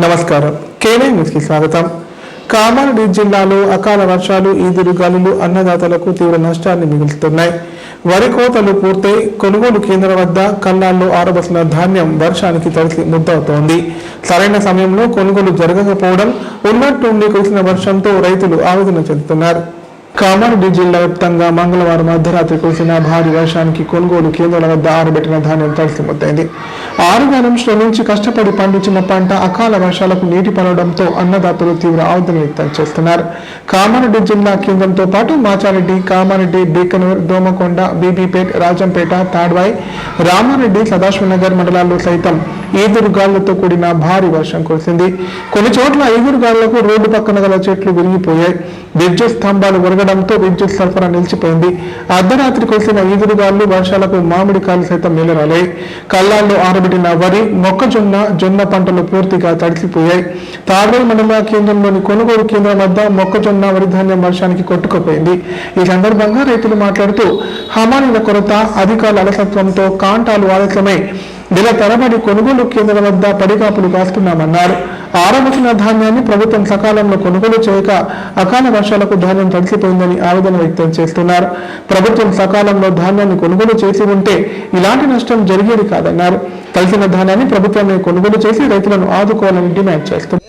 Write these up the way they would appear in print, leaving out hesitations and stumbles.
నమస్కారం. కేనే న్యూస్కి స్వాగతం. కామారెడ్డి జిల్లాలో అకాల వర్షాలు, ఈదురుగాలులు అన్నదాతలకు తీవ్ర నష్టాన్ని మిగులుతున్నాయి. వరి కోతలు పూర్తయి కొనుగోలు కేంద్రం వద్ద కళ్ళాల్లో ఆరబోసిన ధాన్యం వర్షానికి తడిసి ముద్దవుతోంది. సరైన సమయంలో కొనుగోలు జరగకపోవడం, ఉన్నట్టుండి కురిసిన వర్షంతో రైతులు ఆవేదన చెందుతున్నారు. కామారెడ్డి జిల్లా వ్యాప్తంగా మంగళవారం అర్ధరాత్రి కురిసిన భారీ వర్షానికి కొనుగోలు కేంద్రాల వద్ద ఆరబెట్టిన ధాన్యం తడిసి ముద్దైంది. ఆరుగాలం శ్రమించి కష్టపడి పండించిన పంట అకాల వర్షాలకు నీటి పడడంతో అన్నదాతలు తీవ్ర ఆవేదన వ్యక్తం చేస్తున్నారు. కామారెడ్డి జిల్లా కేంద్రంతో పాటు మాచారెడ్డి, కామారెడ్డి, బీకనూర్, దోమకొండ, బీబీపేట్, రాజంపేట, తాడ్వాయి, రామారెడ్డి, సదాశివనగర్ మండలాల్లో సైతం ఈదురుగాళ్లతో కూడిన భారీ వర్షం కురిసింది. కొన్ని చోట్ల ఈదురుగాళ్లకు రోడ్డు పక్కన గల చెట్లు విరిగిపోయాయి. విద్యుత్ స్తంభాలు ఒరగడంతో విద్యుత్ సరఫరా నిలిచిపోయింది. అర్ధరాత్రి కురిసిన ఈదురుగాళ్లు వర్షాలకు మామిడికాయలు సైతం నీలరాలాయి. కళ్ళాల్లో ఆరబెట్టిన వరి, మొక్కజొన్న, జొన్న పంటలు పూర్తిగా తడిసిపోయాయి. తాడ్వాయి మండల కేంద్రంలోని కొనుగోలు కేంద్రం వద్ద మొక్కజొన్న, వరి ధాన్యం వర్షానికి కొట్టుకుపోయింది. ఈ సందర్భంగా రైతులు మాట్లాడుతూ హమాలీల కొరత, అధికారుల అలసత్వంతో కాంటాలు ఆలస్యమై నెల తరబడి కొనుగోలు కేంద్రాల వద్ద పడిగాపులు కాస్తున్నామన్నారు. ఆరబోసిన ధాన్యాన్ని ప్రభుత్వం సకాలంలో కొనుగోలు చేయక అకాల వర్షాలకు ధాన్యం తడిసిపోయిందని ఆవేదన వ్యక్తం చేస్తున్నారు. ప్రభుత్వం సకాలంలో ధాన్యాన్ని కొనుగోలు చేసి ఉంటే ఇలాంటి నష్టం జరిగేది కాదన్నారు. తడిసిన ధాన్యాన్ని ప్రభుత్వమే కొనుగోలు చేసి రైతులను ఆదుకోవాలని డిమాండ్ చేస్తున్నారు.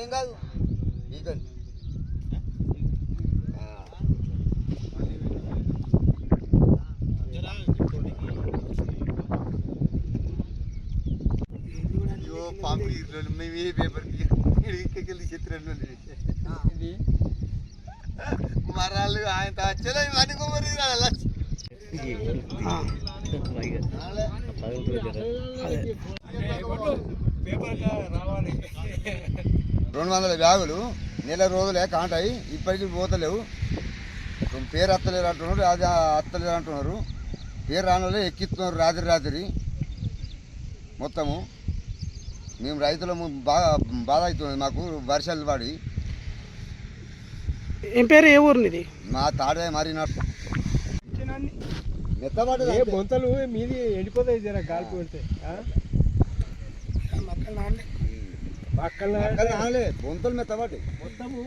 మరాలు ఆయన అనుకోమరి 200 బ్యాగులు నెల రోజులే కాంటాయి, ఇప్పటికీ పోతలేవు. పేరు అత్తలేరు అంటున్నారు, అది అత్తలేరు అంటున్నారు. పేరు రానోళ్ళే ఎక్కిస్తున్నారు రాత్రి మొత్తము. మేము రైతులము బాధ అవుతుంది. మాకు వర్షాలు పడి. ఏం పేరు, ఏ ఊరు ఇది? మా తాడే మారినట్టు బొంతలు మీది ఎండిపోతాయి, జర గాలి పెడితే బొంతలు మెత్తబడి మొత్తము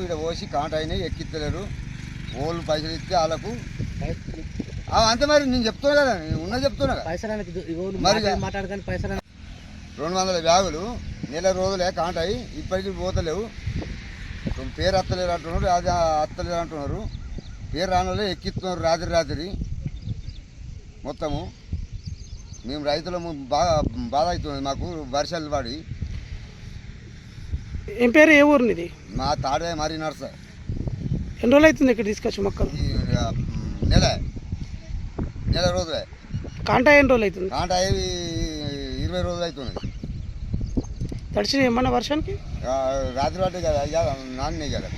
ఇక్కడ పోసి కాంట అయినాయి, ఎక్కిత్తలేరు. ఓళ్ళు పైసలు ఇస్తే వాళ్ళకు అంతే. మరి నేను చెప్తున్నా కదా, నేను చెప్తున్నా మరి 200 బ్యాగులు నెల రోజులే కాంటాయి, ఇప్పటికీ పోతలేవు. పేరు అత్తలేరు అంటున్నారు, అది అత్తలేరు అంటున్నారు. పేరు రానోళ్ళే ఎక్కిస్తున్నారు రాత్రి మొత్తము. మేము రైతులము బాధ అవుతుంది. మాకు వర్షాలు పడి. ఏం పేరు, ఏ ఊరు ఇది? మా తాడే మరి నర్స. ఎన్ని రోజులు అవుతుంది ఇక్కడ తీసుకొచ్చి మొక్కలు? నెల రోజులే. కాంటా ఎన్ని రోజులు అవుతుంది? కాంటా 20 రోజులు అవుతుంది. తడిచిన ఏమన్నా వర్షానికి? రాత్రి పట్టే కదా, నాన్నే కదా.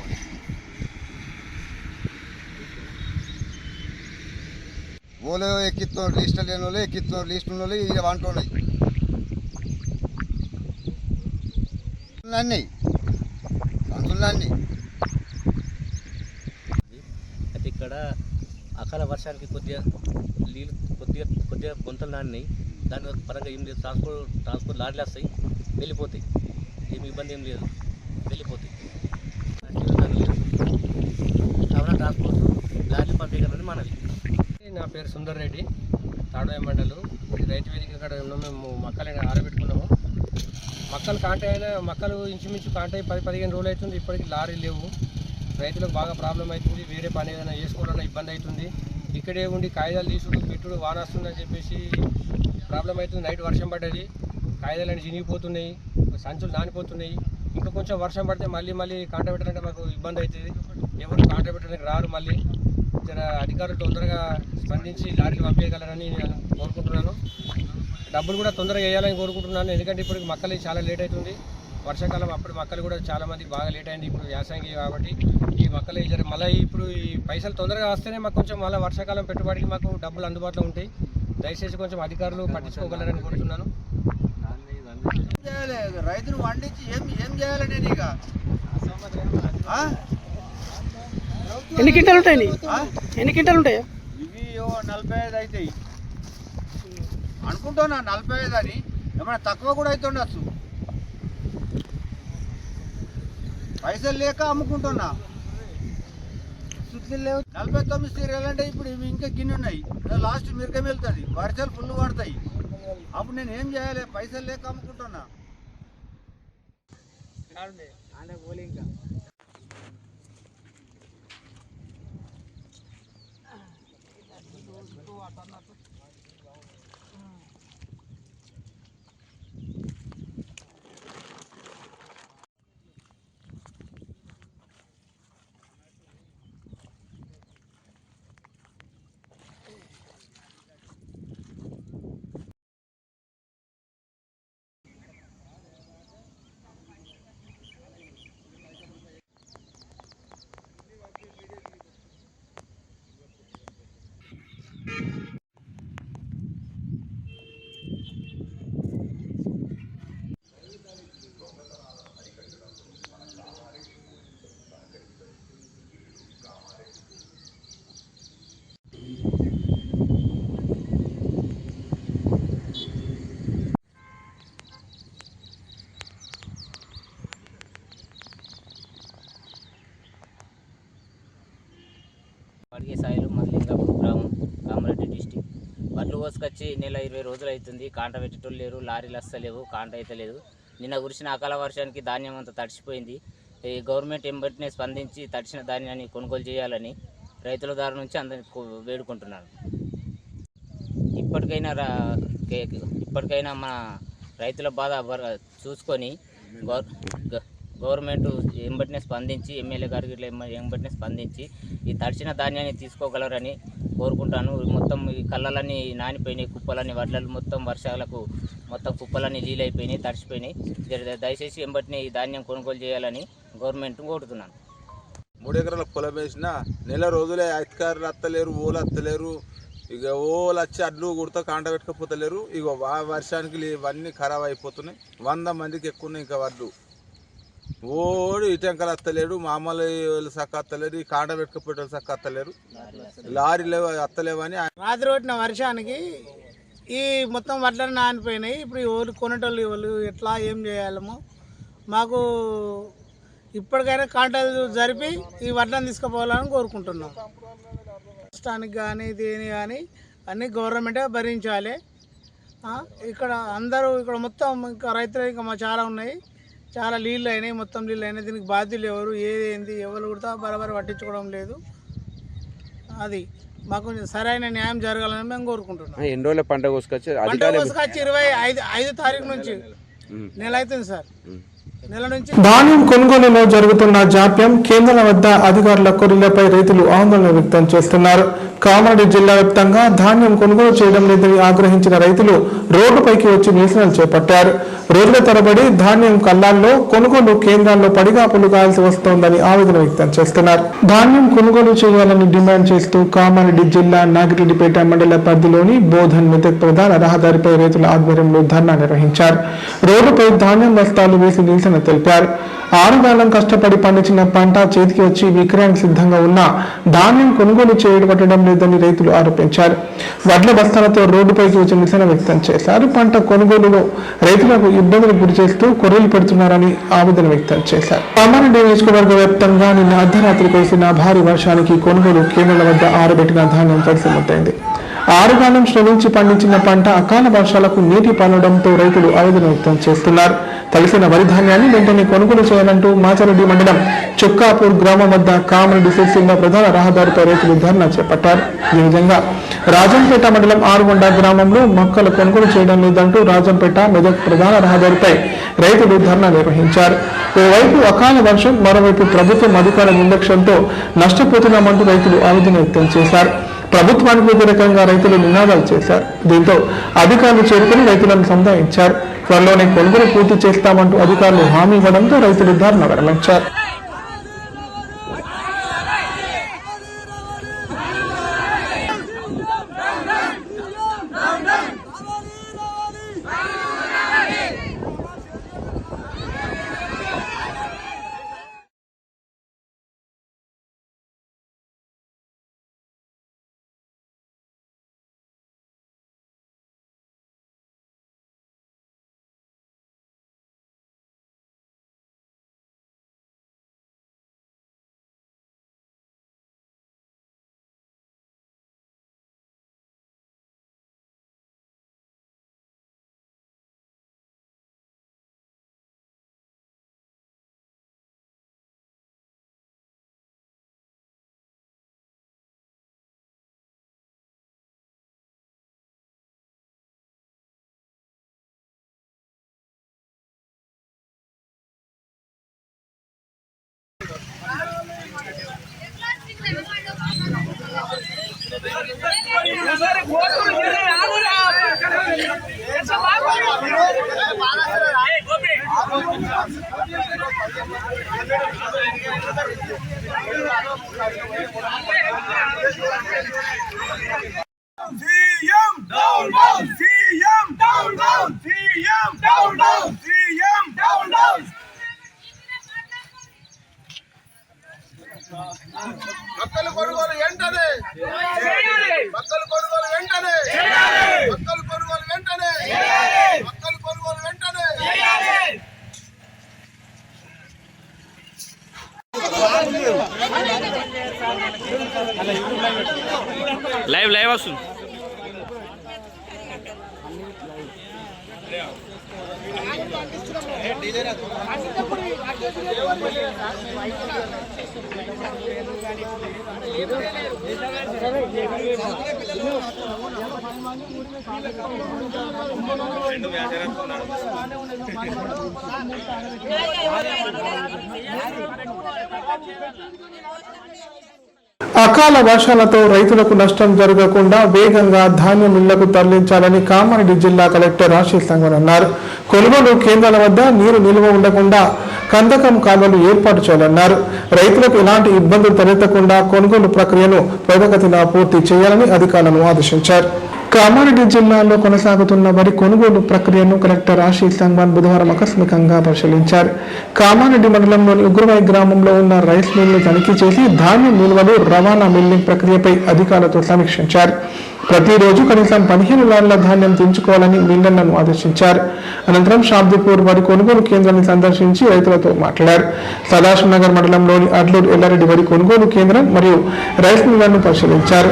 ఓలో ఎక్కిస్తున్నారు, లిస్టు లేని వాళ్ళు ఎక్కిస్తున్నారు, లిస్టు ఉన్న వాళ్ళు ఇక వంటున్నాయి అన్నీ సంతులన్నీ. అయితే ఇక్కడ అకాల వర్షానికి కొద్దిగా నీళ్ళు కొద్దిగా బొంతలు నానినాయి. దాని పరంగా ఏం లేదు, ట్రాన్స్పోర్ట్ లారీలు వస్తాయి, వెళ్ళిపోతాయి. ఏమి ఇబ్బంది ఏం లేదు, వెళ్ళిపోతాయి. కావున ట్రాన్స్పోర్ట్ లారీలు పంపించాలని మనవి. నా పేరు సుందర్ రెడ్డి, తాడ్వాయి మండలు. రైతు వేదిక ఇక్కడ మేము మొక్కలు ఆరబెట్టుకున్నాము. మొక్కలు మొక్కలు ఇంచుమించు కాంటాయి 10-15 రోజులు అవుతుంది. ఇప్పటికీ లారీ లేవు. రైతులకు బాగా ప్రాబ్లం అవుతుంది. వేరే పని ఏదైనా చేసుకోవాలన్నా ఇబ్బంది అవుతుంది. ఇక్కడే ఉండి కాగితాలు తీసుడు పెట్టుడు వాన వస్తుందని చెప్పేసి ప్రాబ్లం అవుతుంది. నైట్ వర్షం పడ్డది, కాగితాలన్నీ చినిగిపోతున్నాయి, సంచులు నానిపోతున్నాయి. ఇంకా కొంచెం వర్షం పడితే మళ్ళీ కాంట పెట్టాలంటే మాకు ఇబ్బంది అవుతుంది. ఎవరు కాంట పెట్టడానికి రారు. మళ్ళీ జర అధికారులు తొందరగా స్పందించి లారీలు పంపించగలరని నేను కోరుకుంటున్నాను. డబ్బులు కూడా తొందరగా వేయాలని కోరుకుంటున్నాను. ఎందుకంటే ఇప్పుడు మక్కలు చాలా లేట్ అవుతుంది. వర్షాకాలం అప్పుడు మక్కలు కూడా చాలా మందికి బాగా లేట్ అయింది. ఇప్పుడు వ్యాసంగి కాబట్టి ఈ మక్కలు జర మళ్ళీ ఇప్పుడు ఈ పైసలు తొందరగా వస్తేనే మాకు కొంచెం మళ్ళీ వర్షాకాలం పెట్టుబడికి మాకు డబ్బులు అందుబాటులో ఉంటాయి. దయచేసి కొంచెం అధికారులు పట్టించుకోగలరని కోరుతున్నాను. రైతులు వండించి ఏం చేయాలి నేను ఇక? ఎన్ని క్వింటాలు ఉంటాయి? ఎన్ని క్వింటాలు ఉంటాయా? ఇవి 45 అవుతాయి అనుకుంటున్నా. 45 అని ఏమైనా తక్కువ కూడా అవుతుండొచ్చు. పైసలు లేక అమ్ముకుంటున్నా. సుత్తులు లేవు. 49 సీరియల్ అంటే ఇప్పుడు ఇవి ఇంకా గిన్నె ఉన్నాయి. లాస్ట్ మిరకం వెళ్తుంది. వర్షాలు ఫుల్ పడతాయి. అప్పుడు నేను ఏం చేయాలి? పైసలు లేక అమ్ముకుంటున్నా. అడిగే సాయిలు మల్లింగాపూర్ గ్రామం, కామారెడ్డి డిస్టిక్. వడ్లు కోసుకొచ్చి నెల 20 రోజులు అవుతుంది. కాంట పెట్టేటోళ్ళు లేరు, లారీలు వస్తలేవు, కాంట అయితే లేదు. నిన్న కురిసిన అకాల వర్షానికి ధాన్యం అంతా తడిసిపోయింది. ఈ గవర్నమెంట్ ఎంబటినే స్పందించి తడిసిన ధాన్యాన్ని కొనుగోలు చేయాలని రైతుల దారి నుంచి అందరినీ వేడుకుంటున్నాను. ఇప్పటికైనా మన రైతుల బాధ చూసుకొని గవర్నమెంట్ ఎంబటినే స్పందించి, ఎమ్మెల్యే గారికి ఎంబటినే స్పందించి ఈ తడిచిన ధాన్యాన్ని తీసుకోగలరని కోరుకుంటాను. మొత్తం ఈ కళ్ళలన్నీ నానిపోయినాయి, కుప్పలన్నీ వడ్లలు మొత్తం వర్షాలకు మొత్తం కుప్పలన్నీ నీళ్ళైపోయినాయి, తడిసిపోయినాయి. దయచేసి ఎంబటినే ఈ ధాన్యం కొనుగోలు చేయాలని గవర్నమెంట్ కోరుతున్నాను. 3 ఎకరాల పొలం వేసిన నెల రోజులే అధికారులు అత్తలేరు, ఓలు అత్తలేరు. ఇక ఓలు వచ్చి అడ్లు కుడతా కాంట పెట్టుకపోతలేరు. ఇక వర్షానికి ఇవన్నీ ఖరాబ్ అయిపోతున్నాయి. 100 మందికి ఎక్కువ ఉన్నాయి. ఇంకా వడ్లు ఓడు ఇటంకలు అత్తలేడు, మామూలు సక్క అత్తలేరు, ఈ కాంట పెట్టుకపోయేటోళ్ళు సక్క అత్తలేరు, లారీలు అత్తలేవని. రాత్రి కొట్టిన వర్షానికి ఈ మొత్తం వడ్లను నానిపోయినాయి. ఇప్పుడు ఈ ఓళ్ళు కొనేటోళ్ళు వాళ్ళు ఎట్లా ఏం చేయాలమో మాకు ఇప్పటికైనా కాంటాలు జరిపి ఈ వడ్లను తీసుకుపోవాలని కోరుకుంటున్నాం. కష్టానికి కానీ దేని కానీ అన్నీ గవర్నమెంటే భరించాలి. ఇక్కడ అందరూ ఇక్కడ మొత్తం ఇంకా రైతులు ఇంకా మా చాలా ఉన్నాయి, చాలా నీళ్ళు అయినాయి, మొత్తం నీళ్ళు అయినాయి. దీనికి బాధ్యులు ఎవరు ఏదేంది ఎవరు కూడా బరాబరి పట్టించుకోవడం లేదు. అది మాకు సరైన న్యాయం జరగాలని మేము కోరుకుంటున్నాం. ఎన్ని రోజుల పంట కోసుకొచ్చి 25 తారీఖు నుంచి నెల అవుతుంది సార్. నెల నుంచి ధాన్యం కొనుగోలులో జరుగుతున్న జాప్యం, కేంద్రాల వద్ద అధికారుల కొర్రీలపై రైతులు ఆందోళన వ్యక్తం చేస్తున్నారు. కామారెడ్డి జిల్లా వ్యాప్తంగా ధాన్యం కొనుగోలు చేయడం లేదని ఆగ్రహించిన రైతులు రోడ్డుపైకి వచ్చి నిరసనలు చేపట్టారు. రోజుల తరబడి ధాన్యం కల్లాల్లో కొనుగోలు కేంద్రాల్లో పడిగాపులు కాల్సి వస్తోందని ఆవేదన వ్యక్తం చేస్తున్నారు. ధాన్యం కొనుగోలు చేయాలని డిమాండ్ చేస్తూ కామారెడ్డి జిల్లా నాగిరెడ్డిపేట మండల పరిధిలోని బోధన్ మెదక్ ప్రధాన రహదారిపై రైతుల ఆధ్వర్యంలో ధర్నా నిర్వహించారు. రోడ్డుపై ధాన్యం బస్తాలు వేసి నిరసన తెలిపారు. 6 కాలం కష్టపడి పండించిన పంట చేతికి వచ్చి విక్రయానికి సిద్ధంగా ఉన్న ధాన్యం కొనుగోలు చేయబట్టడం లేదని రైతులు ఆరోపించారు. వడ్ల బస్తాలతో రోడ్డుపైకి వచ్చి నిరసన వ్యక్తం చేశారు. పంట కొనుగోలులో రైతులకు ఇబ్బందులు గురి చేస్తూ కొర్రీలు పెడుతున్నారని ఆవేదన వ్యక్తం చేశారు. కామారెడ్డి నియోజకవర్గ వ్యాప్తంగా నిన్న అర్ధరాత్రి కురిసిన భారీ వర్షానికి కొనుగోలు కేంద్రాల వద్ద ఆరబెట్టిన ధాన్యం తడిసి ముద్దైంది. 6 కాలం శ్రమించి పండించిన పంట అకాల వర్షాలకు నీటి పాలడంతో రైతులు ఆవేదన వ్యక్తం చేస్తున్నారు. తడిసిన వరి ధాన్యాన్ని వెంటనే కొనుగోలు చేయాలంటూ మాచారెడ్డి మండలం చుక్కాపూర్ గ్రామం వద్ద కామారెడ్డి సిరిసిల్ల ప్రధాన రహదారిపై రైతులు ధర్నా చేపట్టారు. ఈ విధంగా రాజంపేట మండలం ఆరుగొండ గ్రామంలో మొక్కలు కొనుగోలు చేయడం లేదంటూ రాజంపేట మెదక్ ప్రధాన రహదారిపై రైతులు ధర్నా నిర్వహించారు. ఓవైపు అకాల వర్షం, మరోవైపు ప్రభుత్వం అధికారుల నిర్లక్ష్యంతో నష్టపోతున్నామంటూ రైతులు ఆవేదన వ్యక్తం చేశారు. ప్రభుత్వానికి వ్యతిరేకంగా రైతులు నినాదాలు చేశారు. దీంతో అధికారులు చేరుకుని రైతులను సంధాయించారు. త్వరలోనే కొనుగోలు పూర్తి చేస్తామంటూ అధికారులు హామీ ఇవ్వడంతో రైతులు ధర్నా విరమించారు. మక్కలు కొనుగోలు వెంటనే మక్కలు కొనుగోలు వెంటనే మక్కలు కొనుగోలు వెంటనే మక్కలు కొనుగోలు వెంటనే లైవ్ వస్తుంది. అకాల వర్షాలతో రైతులకు నష్టం జరగకుండా వేగంగా ధాన్యం ఇళ్లకు తరలించాలని కామారెడ్డి జిల్లా కలెక్టర్ ఆశీష్ సంగన్ అన్నారు. కొనుగోలు కేంద్రాల వద్ద నీరు నిల్వ ఉండకుండా కందకం కాలువలు ఏర్పాటు చేయాలన్నారు. రైతులకు ఎలాంటి ఇబ్బందులు తలెత్తకుండా కొనుగోలు ప్రక్రియను త్వరితగతిన పూర్తి చేయాలని అధికారులను ఆదేశించారు. కామారెడ్డి జిల్లాలో కొనసాగుతున్న వరి కొనుగోలు ప్రక్రియను కలెక్టర్ ఆశీష్ సంగన్ బుధవారం ఆకస్మికంగా పరిశీలించారు. కామారెడ్డి మండలంలోని ఉగ్రవై గ్రామంలో ఉన్న రైస్ మిల్లు తనిఖీ చేసి ధాన్యం నిల్వలు, రవాణా మిల్లింగ్ ప్రక్రియపై అధికారులతో సమీక్షించారు. ప్రతిరోజు కనీసం 15 లారీల ధాన్యం తెంచుకోవాలని మిల్లర్లను ఆదేశించారు. అనంతరం షాబ్దిపూర్ వరి కొనుగోలు కేంద్రాన్ని సందర్శించి రైతులతో మాట్లాడారు. సదాశివ్ నగర్ మండలంలోని అడ్లూరు ఎల్లారెడ్డి వరి కొనుగోలు కేంద్రం మరియు రైస్ మిల్లను పరిశీలించారు.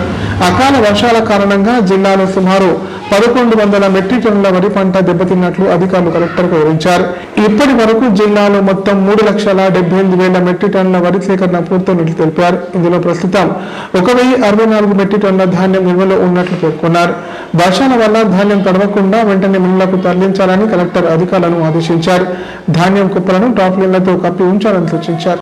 అకాల వర్షాల కారణంగా జిల్లాలో సుమారు 1100 మెట్రిక్ టన్నుల వరి పంట దెబ్బతిన్నట్లు అధికారులు కలెక్టర్కు వివరించారు. ఇప్పటి వరకు జిల్లాలో మొత్తం 3,78,000 మెట్రిక్ టన్నుల వరి సేకరణ పూర్తయినట్లు తెలిపారు. ఇందులో ప్రస్తుతం 1,064 మెట్రిక్ టన్నుల ధాన్యం నిల్వలో ఉన్నట్లు పేర్కొన్నారు. వర్షాల వల్ల ధాన్యం తడవకుండా వెంటనే మిల్లులకు తరలించాలని కలెక్టర్ అధికారులను ఆదేశించారు. ధాన్యం కుప్పలను టాప్లైన్లతో కప్పి ఉంచాలని సూచించారు.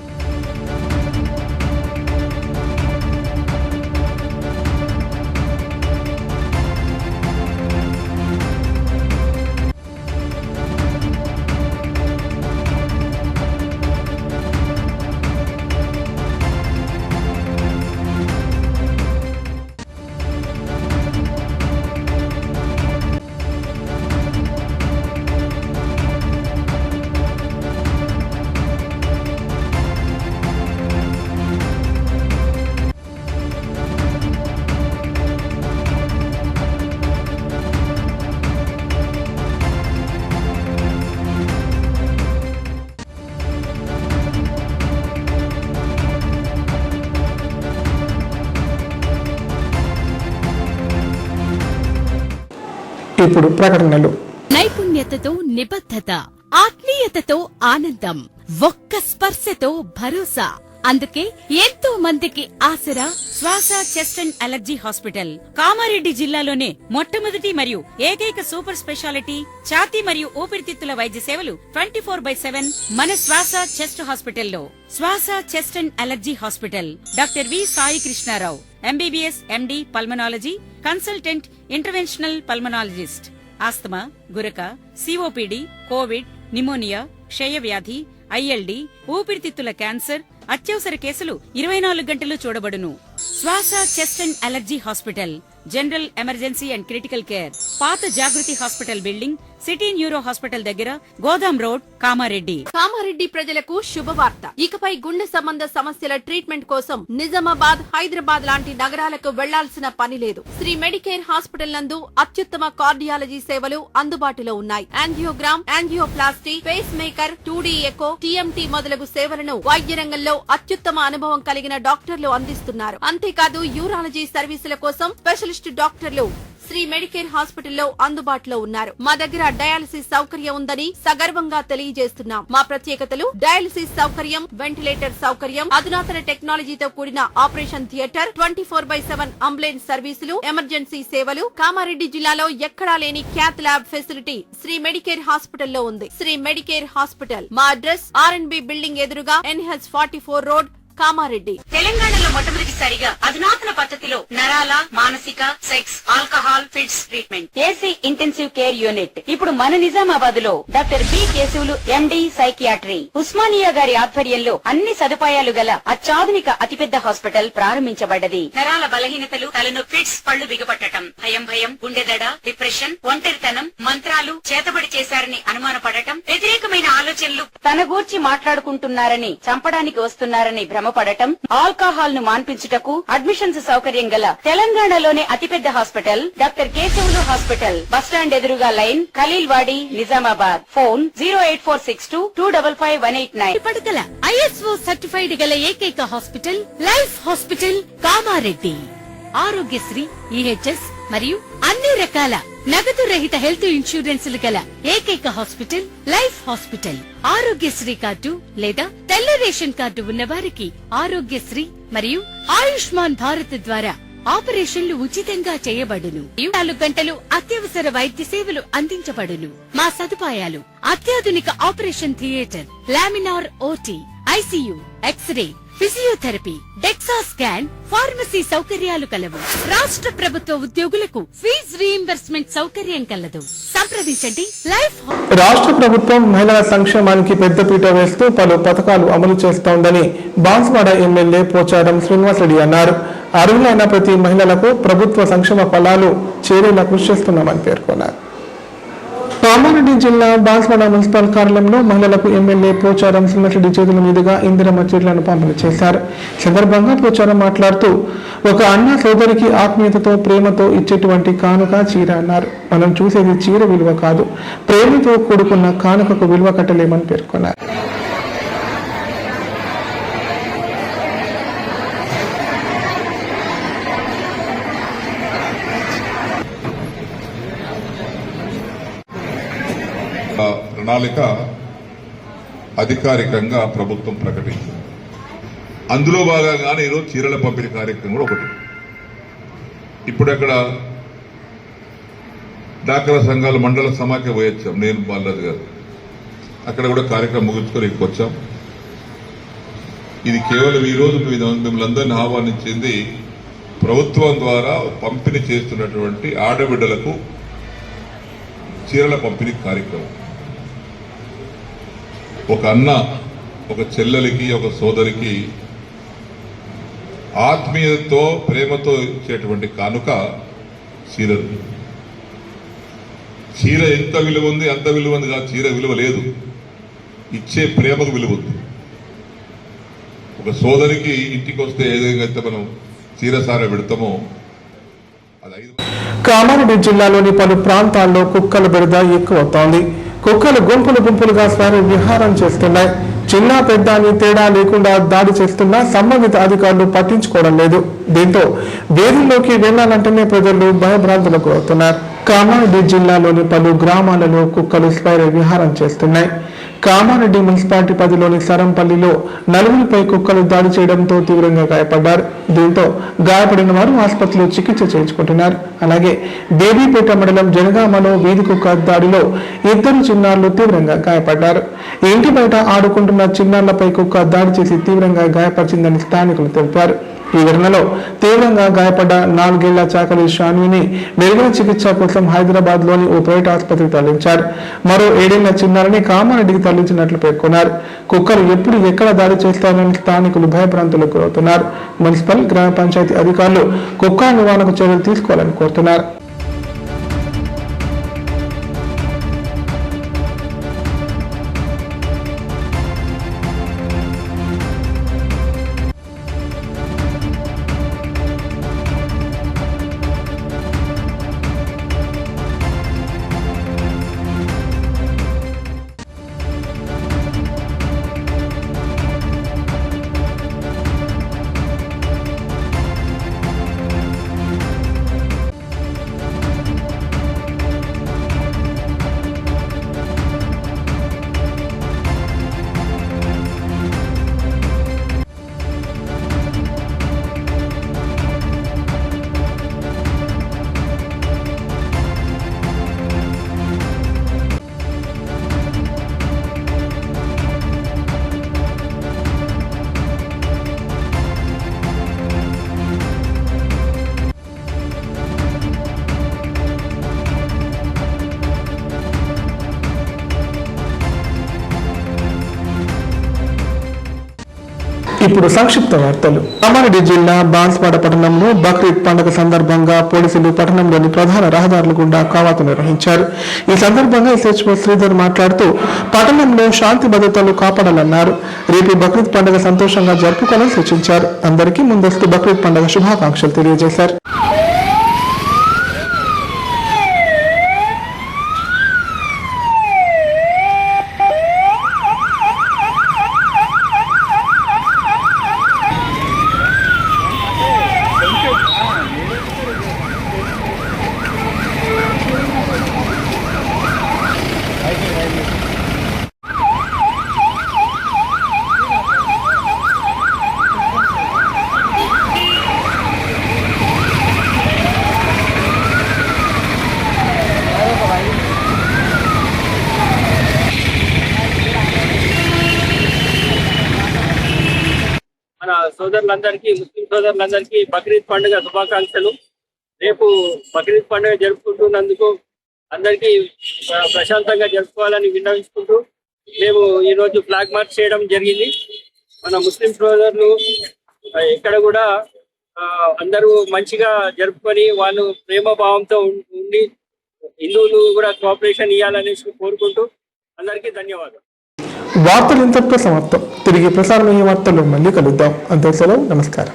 ఇప్పుడు ప్రకటనలు. నైపుణ్యతతో నిబద్ధత, ఆత్మీయ ఆప్యాయతతో ఆనందం, ఒక్క స్పర్శతో భరోసా. అందుకే ఎంతో మందికి ఆసరా శ్వాస chest and allergy hospital. Kamareddy జిల్లాలోనే మొట్టమొదటి మరియు ఏకైక సూపర్ స్పెషాలిటీ ఛాతీ మరియు ఊపిరితిత్తుల వైద్య సేవలు 24/7 మన శ్వాస చెస్ట్ హాస్పిటల్లో. Swasa chest and allergy hospital. Doctor V Sai Krishna Rao, MBBS MD pulmonology, consultant interventional pulmonologist. Asthma, గురక, సిఓపిడి, కోవిడ్, నిమోనియా, క్షయవ్యాధి, ఐఎల్డి, ఊపిరితిత్తుల క్యాన్సర్, అత్యవసర కేసులు 24 గంటలు చూడబడును. Swasa chest and allergy hospital. General emergency and critical care. పాత Jagruti hospital building, city neuro hospital దగ్గర, గోదాం రోడ్, కామారెడ్డి. కామారెడ్డి ప్రజలకు శుభవార్త. ఇకపై గుండె సంబంధ సమస్యల ట్రీట్మెంట్ కోసం నిజామాబాద్, హైదరాబాద్ లాంటి నగరాలకు వెళ్లాల్సిన పని లేదు. శ్రీ మెడికేర్ హాస్పిటల్ నందు అత్యుత్తమ కార్డియాలజీ సేవలు అందుబాటులో ఉన్నాయి. Angiogram, angioplasty, pacemaker, 2D echo, TMT మొదలగు సేవలను వైద్య రంగంలో అత్యుత్తమ అనుభవం కలిగిన డాక్టర్లు అందిస్తున్నారు. అంతేకాదు యూరాలజీ సర్వీసుల కోసం స్పెషలిస్ట్ డాక్టర్లు శ్రీ మెడికేర్ హాస్పిటల్లో అందుబాటులో ఉన్నారు. మా దగ్గర డయాలసిస్ సౌకర్యం ఉందని సగర్వంగా తెలియజేస్తున్నాం. మా ప్రత్యేకతలు: డయాలసిస్ సౌకర్యం, వెంటిలేటర్ సౌకర్యం, అధునాతన టెక్నాలజీతో కూడిన ఆపరేషన్ థియేటర్, 24/7 అంబులెన్స్ సర్వీసులు, ఎమర్జెన్సీ సేవలు. కామారెడ్డి జిల్లాలో ఎక్కడా లేని cath lab facility Shri medicare హాస్పిటల్లో ఉంది. Shri medicare hospital. మా అడ్రస్ R&B బిల్డింగ్ ఎదురుగా NH 44 రోడ్, కామారెడ్డి. తెలంగాణలో మొట్టమొదటిసారిగా అధునాతన పద్ధతిలో నరాల, మానసిక, sex, alcohol, fits treatment. AC intensive care unit ఇప్పుడు మన నిజామాబాద్ లో doctor B Keshavulu MD psychiatry, Osmania గారి ఆధ్వర్యంలో అన్ని సదుపాయాలు గల అత్యాధునిక అతిపెద్ద హాస్పిటల్ ప్రారంభించబడ్డది. నరాల బలహీనతలు, తలనొప్పి, ఫిట్స్, పళ్లు బిగపట్టడం, భయం, గుండెదడ, డిప్రెషన్, ఒంటరితనం, మంత్రాలు చేతబడి చేశారని అనుమానపడటం, వ్యతిరేకమైన ఆలోచనలు, తన గూర్చి మాట్లాడుకుంటున్నారని, చంపడానికి వస్తున్నారని భ్రమపడటం, ఆల్కహాల్ ను మాన్పించుటకు అడ్మిషన్స్ సౌకర్యం గల తెలంగాణలోనే అతిపెద్ద hospital doctor Keshavulu hospital. Bus stand ఎదురుగా లైన్, ఖలీల్ వాడి, నిజామాబాద్. ఫోన్ 08462255189. పడకల ISO సర్టిఫైడ్ గల ఏకైక hospital life hospital, Kamareddy. Aarogyasri, EHS మరియు అన్ని రకాల నగదు రహిత హెల్త్ ఇన్సూరెన్సులు గల ఏకైక hospital life hospital. Aarogyasri card లేదా తెల్ల రేషన్ కార్డు ఉన్న వారికి ఆరోగ్యశ్రీ మరియు ఆయుష్మాన్ భారత్ ద్వారా ఆపరేషన్లు ఉచితంగా చేయబడును. 24 గంటలు అత్యవసర వైద్య సేవలు అందించబడును. మా సదుపాయాలు: అత్యాధునిక operation theatre, laminar OT, ICU, x ray, physiotherapy, dexa scan, pharmacy సౌకర్యాలు కలవు. రాష్ట్ర ప్రభుత్వ ఉద్యోగులకు ఫీజు రీయింబర్స్మెంట్ సౌకర్యం కలదు. సంప్రదించండి. లైఫ్. రాష్ట్ర ప్రభుత్వం మహిళల సంక్షేమానికి పెద్దపీట వేస్తూ పలు పథకాలు అమలు చేస్తోందని బాన్స్వాడ ఎమ్మెల్యే పోచారం శ్రీనివాసరెడ్డి అన్నారు. అర్హులైన ప్రతి మహిళలకు ప్రభుత్వ సంక్షేమ ఫలాలు చేరేలా కృషి చేస్తున్నామని పేర్కొన్నారు. కామారెడ్డి జిల్లా బాన్స్వాడ మున్సిపల్ కార్యాలయంలో మహిళలకు ఎమ్మెల్యే పోచారం శ్రీనివాసరెడ్డి చేతుల మీదుగా ఇందిరమ్మ చీరలను పంపిణీ చేశారు. సందర్భంగా పోచారం మాట్లాడుతూ, ఒక అన్న సోదరికి ఆత్మీయతతో, ప్రేమతో ఇచ్చేటువంటి కానుక చీర అన్నారు. మనం చూసేది చీర విలువ కాదు, ప్రేమతో కూడుకున్న కానుకకు విలువ కట్టలేమని పేర్కొన్నారు. ప్రణాళిక అధికారికంగా ప్రభుత్వం ప్రకటించింది. అందులో భాగంగానే ఈరోజు చీరల పంపిణీ కార్యక్రమం కూడా ఒకటి. ఇప్పుడు అక్కడ డాక్రా సంఘాల మండల సమాఖ్య పోయొచ్చాం, నేను బాలరాజు గారు. అక్కడ కూడా కార్యక్రమం ముగించుకొని ఇక్కడికి వచ్చాం. ఇది కేవలం ఈరోజు మిమ్మల్ని అందరినీ ఆహ్వానించింది ప్రభుత్వం ద్వారా పంపిణీ చేస్తున్నటువంటి ఆడబిడ్డలకు చీరల పంపిణీ కార్యక్రమం. ఒక అన్న, ఒక చెల్లెలికి, ఒక సోదరికి ఆత్మీయతతో, ప్రేమతో ఇచ్చేటువంటి కానుక చీరలు. చీర ఎంత విలువ ఉంది, అంత విలువ ఉంది కాదు. చీర విలువ లేదు, ఇచ్చే ప్రేమకు విలువ ఉంది. ఒక సోదరికి ఇంటికి వస్తే ఏదైతే మనం చీరసార పెడతామో అది 5. కామారెడ్డి జిల్లాలోని పలు ప్రాంతాల్లో కుక్కల బెడద ఎక్కువవుతోంది. కుక్కలు గుంపులుగా స్వైర విహారం చేస్తున్నాయి. చిన్న పెద్ద అని తేడా లేకుండా దాడి చేస్తున్నా సంబంధిత అధికారులు పట్టించుకోవడం లేదు. దీంతో వీధుల్లోకి వెళ్లాలంటేనే ప్రజలు భయభ్రాంతులకు అవుతున్నారు. కామారెడ్డి జిల్లాలోని పలు గ్రామాలలో కుక్కలు స్వైర విహారం చేస్తున్నాయి. కామారెడ్డి మున్సిపాలిటీ పరిధిలోని సరంపల్లిలో నలుగురిపై కుక్కలు దాడి చేయడంతో తీవ్రంగా గాయపడ్డారు. దీంతో గాయపడిన వారు ఆసుపత్రిలో చికిత్స చేయించుకుంటున్నారు. అలాగే బేబీపేట మండలం జనగామలో వీధి కుక్క దాడిలో 2 చిన్నారులు తీవ్రంగా గాయపడ్డారు. ఇంటి బయట ఆడుకుంటున్న చిన్నారులపై కుక్క దాడి చేసి తీవ్రంగా గాయపరిచిందని స్థానికులు తెలిపారు. ఈ ఘటనలో తీవ్రంగా గాయపడ్డ 4 ఏళ్ల చాకలి షాన్విని మెరుగైన చికిత్స కోసం హైదరాబాద్ లోని ఓ ప్రైవేట్ ఆసుపత్రికి తరలించారు. మరో 7 ఏళ్ల చిన్నారిని కామారెడ్డికి తరలించినట్లు పేర్కొన్నారు. కుక్కలు ఎప్పుడు ఎక్కడ దాడి చేస్తారని స్థానికులు భయభ్రాంతులకు గురవుతున్నారు. మున్సిపల్, గ్రామ పంచాయతీ అధికారులు కుక్క నివారణకు చర్యలు తీసుకోవాలని కోరుతున్నారు. ఇప్పుడు సంక్షిప్త వార్తలు. కామారెడ్డి జిల్లా బాన్స్వాడ పట్టణంలో బక్రీద్ పండుగ సందర్భంగా పోలీసులు పట్టణంలోని ప్రధాన రహదారుల గుండా కవాతు నిర్వహించారు. ఈ సందర్భంగా ఎస్హెచ్ఓ శ్రీధర్ మాట్లాడుతూ పట్టణంలో శాంతి భద్రతలు కాపాడాలన్నారు. రేపు బక్రీద్ పండుగ సంతోషంగా జరుపుకోవాలని సూచించారు. అందరికీ ముందస్తు బక్రీద్ పండుగ శుభాకాంక్షలు తెలియజేశారు. మన సోదరులందరికీ, ముస్లిం సోదరులందరికీ బక్రీద్ పండుగ శుభాకాంక్షలు. రేపు బక్రీద్ పండుగ జరుపుకుంటున్నందుకు అందరికీ ప్రశాంతంగా జరుపుకోవాలని విన్నవించుకుంటూ మేము ఈరోజు ఫ్లాగ్ మార్చ్ చేయడం జరిగింది. మన ముస్లిం సోదరులు ఇక్కడ కూడా అందరూ మంచిగా జరుపుకొని వాళ్ళు ప్రేమ భావంతో ఉండి హిందువులు కూడా కోఆపరేషన్ ఇవ్వాలనేసి కోరుకుంటూ అందరికీ ధన్యవాదాలు. వార్తలు ఇంతటితో సమాప్తం. తిరిగి ప్రసారమయ్యే వార్తల్లో మళ్ళీ కలుద్దాం. అంతే సెలవు. నమస్కారం.